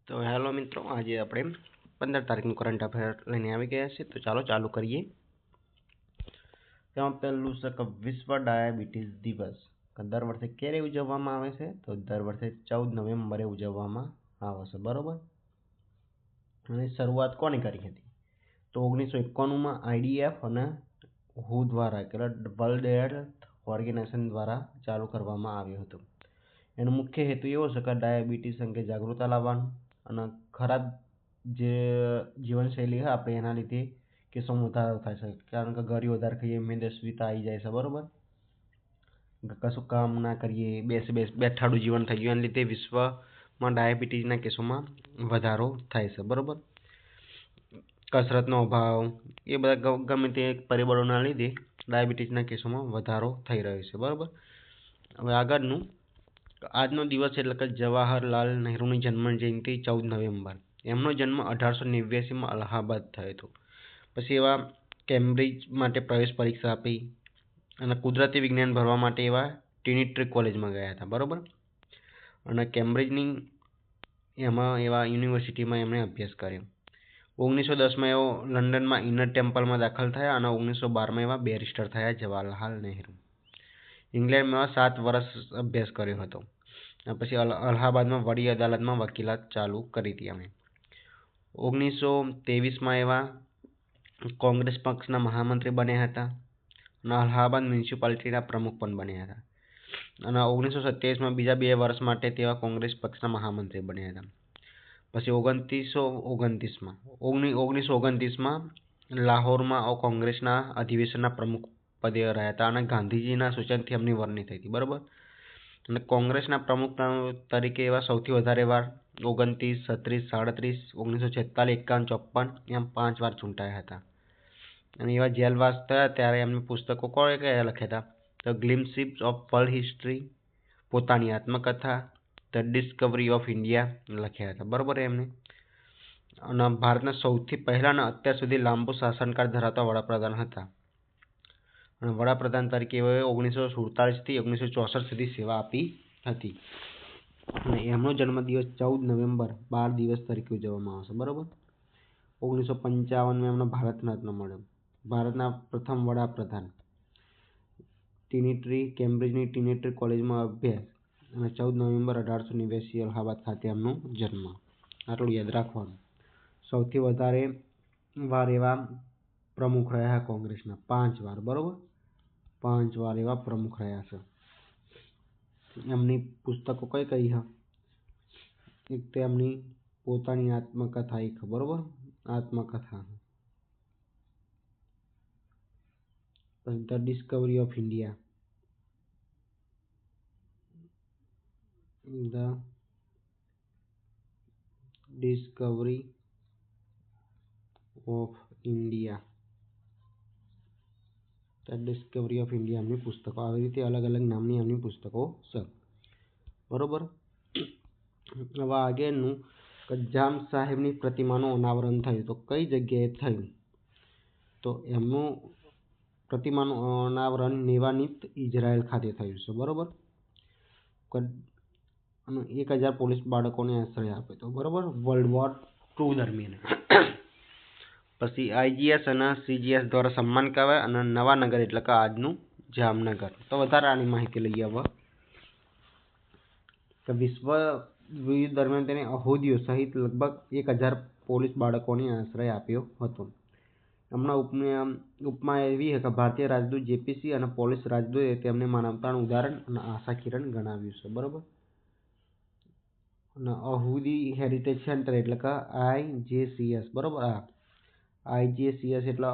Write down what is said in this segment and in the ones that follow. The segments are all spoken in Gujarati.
તો હેલો મિત્રો, આજે આપણે 15 તારીખનું કરંટ અફેર લઈને આવી ગયા છે. તો ચાલો ચાલુ કરીએ. તેમાં પહેલું છે કે વિશ્વ ડાયાબિટીસ દિવસ દર વર્ષે ક્યારે ઉજવવામાં આવે છે? તો દર વર્ષે 14 નવેમ્બરે ઉજવવામાં આવે છે, બરોબર. અને શરૂઆત કોને કરી હતી? તો 1991માં IDF અને WHO દ્વારા એટલે વર્લ્ડ હેલ્થ ઓર્ગેનાઇઝેશન દ્વારા ચાલુ કરવામાં આવ્યું હતું. એનો મુખ્ય હેતુ એવો છે કે ડાયાબિટીસ અંગે જાગૃતતા લાવવાનું અને ખરાબ જે જીવનશૈલી હોય આપણે એના લીધે કેસોમાં વધારો થાય છે. કારણ કે ગરી વધારે ખાઈએ, મેદસ્વીતા આવી જાય છે, બરોબર. કશું કામ ના કરીએ, બેઠાડું જીવન થઈ ગયું, એના લીધે વિશ્વમાં ડાયાબિટીસના કેસોમાં વધારો થાય છે, બરોબર. કસરતનો અભાવ, એ બધા ગમે તે પરિબળોના લીધે ડાયાબિટીસના કેસોમાં વધારો થઈ રહ્યો છે, બરોબર. હવે આગળનું, આજનો દિવસ એટલે કે જવાહરલાલ નહેરુની જન્મ જયંતિ 14 નવેમ્બર. એમનો જન્મ 1889માં અલ્હાબાદ થયો હતો. પછી એવા કેમ્બ્રિજ માટે પ્રવેશ પરીક્ષા આપી અને કુદરતી વિજ્ઞાન ભરવા માટે એવા ટ્રિનિટી કોલેજમાં ગયા હતા, બરોબર. અને કેમ્બ્રિજની એમાં એવા યુનિવર્સિટીમાં એમણે અભ્યાસ કર્યો. 1910માં એવો લંડનમાં ઇનર ટેમ્પલમાં દાખલ થયા અને 1912માં એવા બેરિસ્ટર થયા જવાહરલાલ નહેરુ. ઇંગ્લેન્ડમાં 7 વર્ષ અભ્યાસ કર્યો હતો. પછી અલ્હાબાદમાં વડી અદાલતમાં વકીલાત ચાલુ કરી હતી એમણે. 1923માં એવા કોંગ્રેસ પક્ષના મહામંત્રી બન્યા હતા અને અલ્હાબાદ મ્યુનિસિપાલિટીના પ્રમુખ પણ બન્યા હતા. અને 1927માં બીજા 2 વર્ષ માટે તેવા કોંગ્રેસ પક્ષના મહામંત્રી બન્યા હતા. પછી 1929માં લાહોરમાં કોંગ્રેસના અધિવેશનના પ્રમુખ પદે રહ્યા હતા અને ગાંધીજીના સૂચનથી એમની વરણી થઈ હતી, બરોબર. અને કોંગ્રેસના પ્રમુખ તરીકે એવા સૌથી વધારે વાર 29, 36, 37, 1946, 51, 54 એમ 5 વાર ચૂંટાયા હતા. અને એવા જેલવાસ થયા ત્યારે એમને પુસ્તકો કોણે કયા લખ્યા હતા? તો ગ્લિમ્પ્સીસ ઓફ વર્લ્ડ હિસ્ટ્રી, પોતાની આત્મકથા, ધ ડિસ્કવરી ઓફ ઇન્ડિયા લખ્યા હતા, બરોબર એમને. અને ભારતના સૌથી પહેલા અને અત્યાર સુધી લાંબો શાસનકાળ ધરાવતા વડાપ્રધાન હતા. અને વડાપ્રધાન તરીકે 1947થી 1964 સુધી સેવા આપી હતી. અને એમનો જન્મદિવસ 14 નવેમ્બર 12 દિવસ તરીકે ઉજવવામાં આવશે, બરોબર. 1955માં એમનો ભારત રત્ન મળ્યો. ભારતના પ્રથમ વડાપ્રધાન. કેમ્બ્રિજની ટ્રિનિટી કોલેજમાં અભ્યાસ અને 14 નવેમ્બર 1889 અલ્હાબાદ ખાતે એમનો જન્મ. આટલું યાદ રાખવાનું. સૌથી વધારે વાર એવા પ્રમુખ રહ્યા કોંગ્રેસના 5 વાર, બરોબર. 5 વાર એવા પ્રમુખ રહ્યા છે. એમની પુસ્તકો કઈ કઈ છે? એક તો એમની પોતાની આત્મકથા, એક બરોબર આત્મકથા. The Discovery of India, the Discovery of India, the Discovery of India એમની પુસ્તકો. આવી રીતે અલગ અલગ નામની એમની પુસ્તકો છે, બરોબર. હવે આગળનું, જામ સાહેબની પ્રતિમાનું અનાવરણ થયું. તો કઈ જગ્યાએ થયું? તો એમનું પ્રતિમાનું અનાવરણ નેવાનિત ઇઝરાયલ ખાતે થયું છે, બરોબર. અને 1000 પોલીસ બાળકોને આશ્રય આપ્યો હતો, બરોબર, વર્લ્ડ વોર II દરમિયાન. પછી IGS અને CGS દ્વારા સન્માન કરાયા અને નવાનગર એટલે કે આજનું જામનગર. તો વધારાની માહિતી લઈએ હવે. કે વિશ્વ યુદ્ધ દરમિયાન તેને અહૂદીઓ સહિત લગભગ 1000 પોલીસ બાળકોને આશ્રય આપ્યો હતો. એમના ઉપમા એવી છે કે ભારતીય રાજદૂત JPC અને પોલીસ રાજદૂતે તેમને માનવતાનું ઉદાહરણ અને આશા કિરણ ગણાવ્યું છે, બરોબર. અને અહૂદી હેરિટેજ સેન્ટર એટલે કે IJCS, બરોબર. IJCS એટલે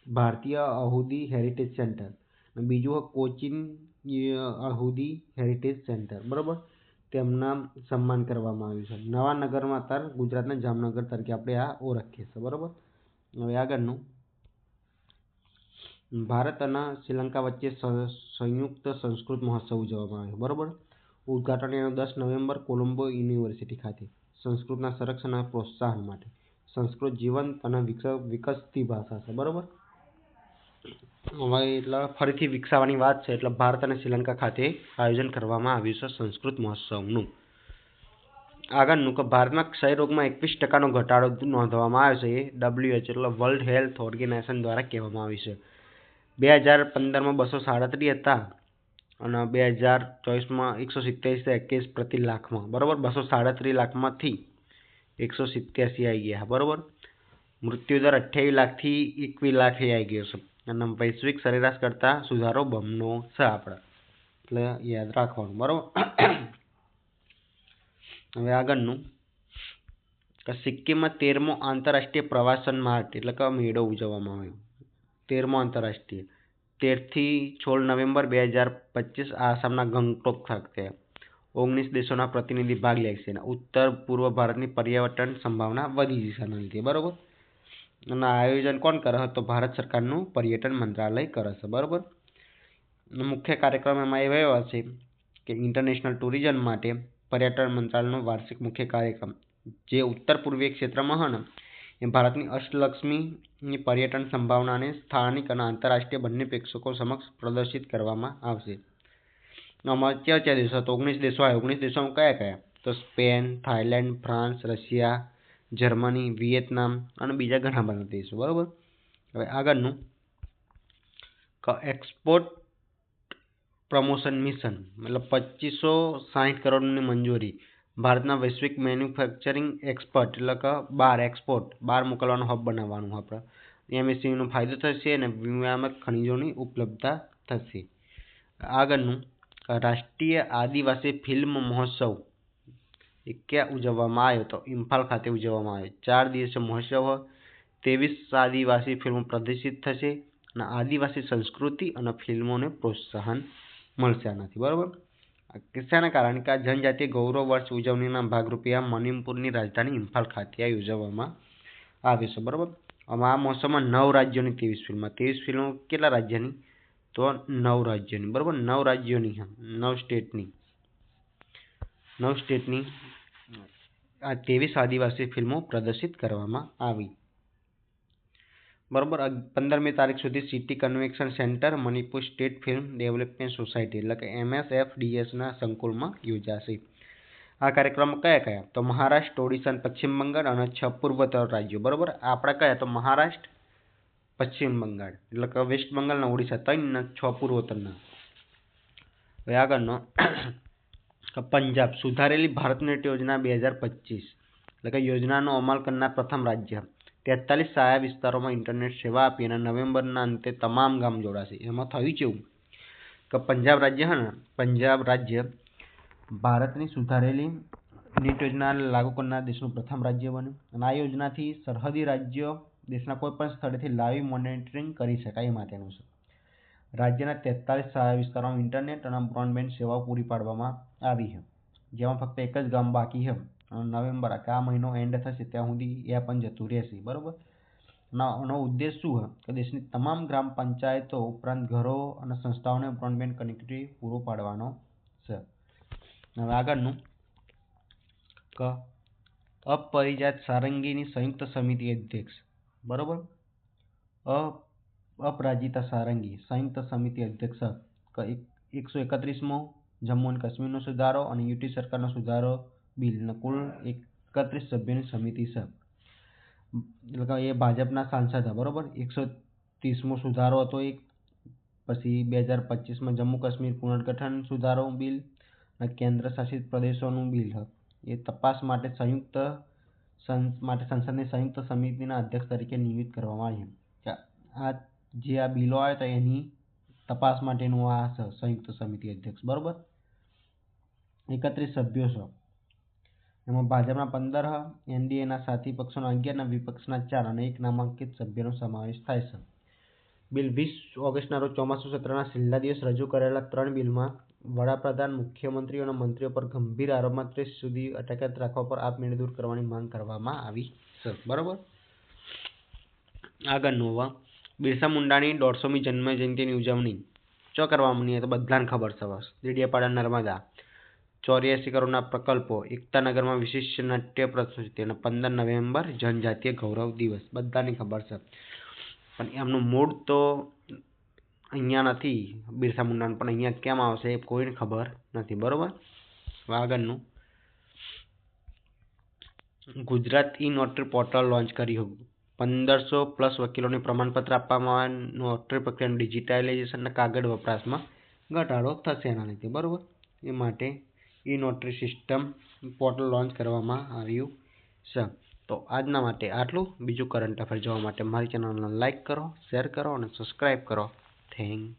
ભારતીય અહૂદી હેરિટેજ સેન્ટર. અને બીજું કોચીન અહૂદી હેરિટેજ સેન્ટર, બરોબર. તેમના સન્માન કરવામાં આવ્યું છે. નવાનગરમાં અત્યારે ગુજરાતના જામનગર તરીકે આપણે આ ઓળખીએ છીએ, બરોબર. હવે આગળનું, ભારત અને શ્રીલંકા વચ્ચે સંયુક્ત સંસ્કૃત મહોત્સવ ઉજવવામાં આવ્યો, બરોબર. ઉદ્ઘાટન 10 નવેમ્બર કોલંબો યુનિવર્સિટી ખાતે. સંસ્કૃતના સંરક્ષણ અને પ્રોત્સાહન માટે. સંસ્કૃત જીવંત અને વિકસતી ભાષા છે, બરોબર. હવે એટલે ફરીથી વિકસાવવાની વાત છે એટલે ભારત અને શ્રીલંકા ખાતે આયોજન કરવામાં આવ્યું છે સંસ્કૃત મહોત્સવનું. આગળનું કે ભારતમાં ક્ષય રોગમાં 21% ઘટાડો નોંધવામાં આવ્યો છે. એ WHO એટલે વર્લ્ડ હેલ્થ ઓર્ગેનાઇઝેશન દ્વારા કહેવામાં આવ્યું છે. 2015માં 237 હતા અને 2024માં 187 કેસ પ્રતિ લાખમાં, બરાબર. 237 લાખમાંથી 187 આવી ગયા, બરાબર. મૃત્યુદર 28 લાખથી 21 લાખ આવી ગયો છે અને વૈશ્વિક સરેરાશ કરતાં સુધારો બમણો છે આપણે, એટલે યાદ રાખવાનું, બરાબર. હવે આગળનું કે સિક્કિમમાં 13મો આંતરરાષ્ટ્રીય પ્રવાસન માર્ટ એટલે કે મેળો ઉજવવામાં આવ્યો. 13મો આંતરરાષ્ટ્રીય 13થી 16 નવેમ્બર 2025 આસામના ગંગટોક ખાતે 19 દેશોના પ્રતિનિધિ ભાગ લે છે અને ઉત્તર પૂર્વ ભારતની પર્યટન સંભાવના વધી જશે આના લીધે, બરાબર. અને આયોજન કોણ કરે તો ભારત સરકારનું પર્યટન મંત્રાલય કરે છે, બરાબર. મુખ્ય કાર્યક્રમ એમાં એવા છે કે ઇન્ટરનેશનલ ટુરિઝમ માટે પર્યટન મંત્રાલયનો વાર્ષિક મુખ્ય કાર્યક્રમ જે ઉત્તર પૂર્વીય ક્ષેત્રમાં છે ને એ ભારતની અષ્ટલક્ષ્મીની પર્યટન સંભાવનાને સ્થાનિક અને આંતરરાષ્ટ્રીય બંને પ્રેક્ષકો સમક્ષ પ્રદર્શિત કરવામાં આવશે. આમાં ક્યાં દેશો તો 19 દેશો આવે. 19 દેશોમાં કયા તો Spain, Thailand, France, Russia, Germany, Vietnam અને બીજા ઘણા બધા દેશો, બરાબર. હવે આગળનું એક્સપોર્ટ પ્રમોશન મિશન મતલબ 2560 કરોડની મંજૂરી ભારતના વૈશ્વિક મેન્યુફેક્ચરિંગ એક્સપર્ટ એટલે કે બહાર મોકલવાનો હબ બનાવવાનું આપણે. એમએસએમઈનો ફાયદો થશે અને વિનિયામક ખનિજોની ઉપલબ્ધતા થશે. આગળનું રાષ્ટ્રીય આદિવાસી ફિલ્મ મહોત્સવ એ ક્યાં ઉજવવામાં આવ્યો તો ઇમ્ફાલ ખાતે ઉજવવામાં આવ્યો. 4 દિવસીય મહોત્સવ 23 આદિવાસી ફિલ્મો પ્રદર્શિત થશે અને આદિવાસી સંસ્કૃતિ અને ફિલ્મોને પ્રોત્સાહન મળશે આનાથી, બરાબર. કિસ્સાના કારણે કે આ જનજાતીય ગૌરવ વર્ષ ઉજવણીના ભાગરૂપે આ મણિપુરની રાજધાની ઇમ્ફાલ ખાતે યોજવામાં આવે છે, બરાબર. આ મહોત્સવમાં 9 રાજ્યોની 23 ફિલ્મો. 23 ફિલ્મો કેટલા રાજ્યની તો 9 રાજ્યોની, બરાબર. 9 રાજ્યોની 9 સ્ટેટની આ 23 આદિવાસી ફિલ્મો પ્રદર્શિત કરવામાં આવી, બરાબર. 15મી તારીખ સુધી city convention centre Manipur state film development society એટલે કે MSFDSના સંકુલમાં યોજાશે. આ કાર્યક્રમ કયા તો મહારાષ્ટ્ર, ઓડિશા, પશ્ચિમ બંગાળ અને 6 પૂર્વોત્તર રાજ્યો, બરાબર. આપણે કયા તો મહારાષ્ટ્ર, પશ્ચિમ બંગાળ એટલે કે વેસ્ટ બંગાળ અને ઓડિશા 3 અને 6 પૂર્વોત્તરના. હવે આગળનો પંજાબ સુધારેલી ભારતનેટ યોજના 2025 એટલે કે યોજનાનો અમલ કરનાર પ્રથમ રાજ્ય. 43 સહાયા વિસ્તારોમાં ઇન્ટરનેટ સેવા આપી અને નવેમ્બરના અંતે તમામ ગામ જોડાશે. એમાં થયું છે એવું કે પંજાબ રાજ્ય ભારતની સુધારેલી નેટ યોજના લાગુ કરનાર દેશનું પ્રથમ રાજ્ય બન્યું અને આ યોજનાથી સરહદી રાજ્યો દેશના કોઈપણ સ્થળેથી લાઈવ મોનિટરિંગ કરી શકાય એ માટેનું છે. રાજ્યના 43 સહાયા વિસ્તારોમાં ઇન્ટરનેટ અને બ્રોડબેન્ડ સેવાઓ પૂરી પાડવામાં આવી છે, જેમાં ફક્ત એક જ ગામ બાકી છે. નવેમ્બર આ મહિનો એન્ડ થશે ત્યાં સુધી એ પણ જતું રહેશે, બરાબર. આનો ઉદ્દેશ શું છે કે દેશની તમામ ગ્રામ પંચાયતો ઉપરાંત ઘરો અને સંસ્થાઓને બ્રોડબેન્ડ કનેક્ટિવિટી પૂરું પાડવાનો છે. હવે આગળનું કે અપરિજાત સારંગીની સંયુક્ત સમિતિ અધ્યક્ષ, બરાબર. અપરાજિતા સારંગી સંયુક્ત સમિતિ અધ્યક્ષ 131મો જમ્મુ અને કાશ્મીરનો સુધારો અને યુટી સરકારનો સુધારો બિલ કુલ 31 સભ્યોની સમિતિ છે. એટલે કે એ ભાજપના સાંસદ, બરાબર. 130મો સુધારો હતો એક. પછી 2025માં જમ્મુ કાશ્મીર પુનર્ગઠન સુધારો બિલ અને કેન્દ્ર શાસિત પ્રદેશોનું બિલ એ તપાસ માટે સંસદની સંયુક્ત સમિતિના અધ્યક્ષ તરીકે નિયુક્ત કરવામાં આવ્યું. આ જે આ બિલો આવ્યા હતા એની તપાસ માટેનું આ સંયુક્ત સમિતિ અધ્યક્ષ, બરાબર. 31 સભ્યો છે. એમાં ભાજપના 15, એનડીએના સાથી પક્ષોના 11 અને વિપક્ષના 4 અને 1 નામાંકિત સભ્યનો સમાવેશ થાય છે. બિલ 20 ઓગસ્ટના રોજ ચોમાસુ સત્રના છેલ્લા દિવસે રજૂ કરાયેલા 3 બિલમાં વડાપ્રધાન, મુખ્યમંત્રીઓ અને મંત્રીઓ પર ગંભીર આરોપમાં 30 સુધી અટકાયત રાખવા પર આપમેળે દૂર કરવાની માંગ કરવામાં આવી છે, બરાબર. આગળનું બિરસા મુંડાની 150મી જન્મ જયંતિની ઉજવણી ચો કરવામાં તો બધાને ખબર છે. દેડિયાપાડા નર્મદા 84 કરોડના પ્રકલ્પો, એકતાનગરમાં વિશિષ્ટ નાટ્ય પ્રસ્તુતિ અને 15 નવેમ્બર જનજાતીય ગૌરવ દિવસ બધાની ખબર છે. પણ એમનું મૂળ તો અહીંયા નથી બિરસા મુંડાનું, પણ અહીંયા કેમ આવશે એ કોઈને ખબર નથી, બરાબર. આગળનું ગુજરાત ઈ નોટરી પોર્ટલ લોન્ચ કર્યું. 1500+ વકીલોને પ્રમાણપત્ર આપવામાં આવે. નોટરી પ્રક્રિયાનું ડિજિટાઇઝેશન અને કાગળ વપરાશમાં ઘટાડો થશે એના લીધે, બરાબર. એ માટે ઈ નોટરી સિસ્ટમ પોર્ટલ લોન્ચ કરવામાં આવ્યું છે. તો આજના માટે આટલું. બીજું કરંટ અફેર જોવા માટે મારી ચેનલને લાઇક કરો, શેર કરો અને સબસ્ક્રાઈબ કરો. થેન્ક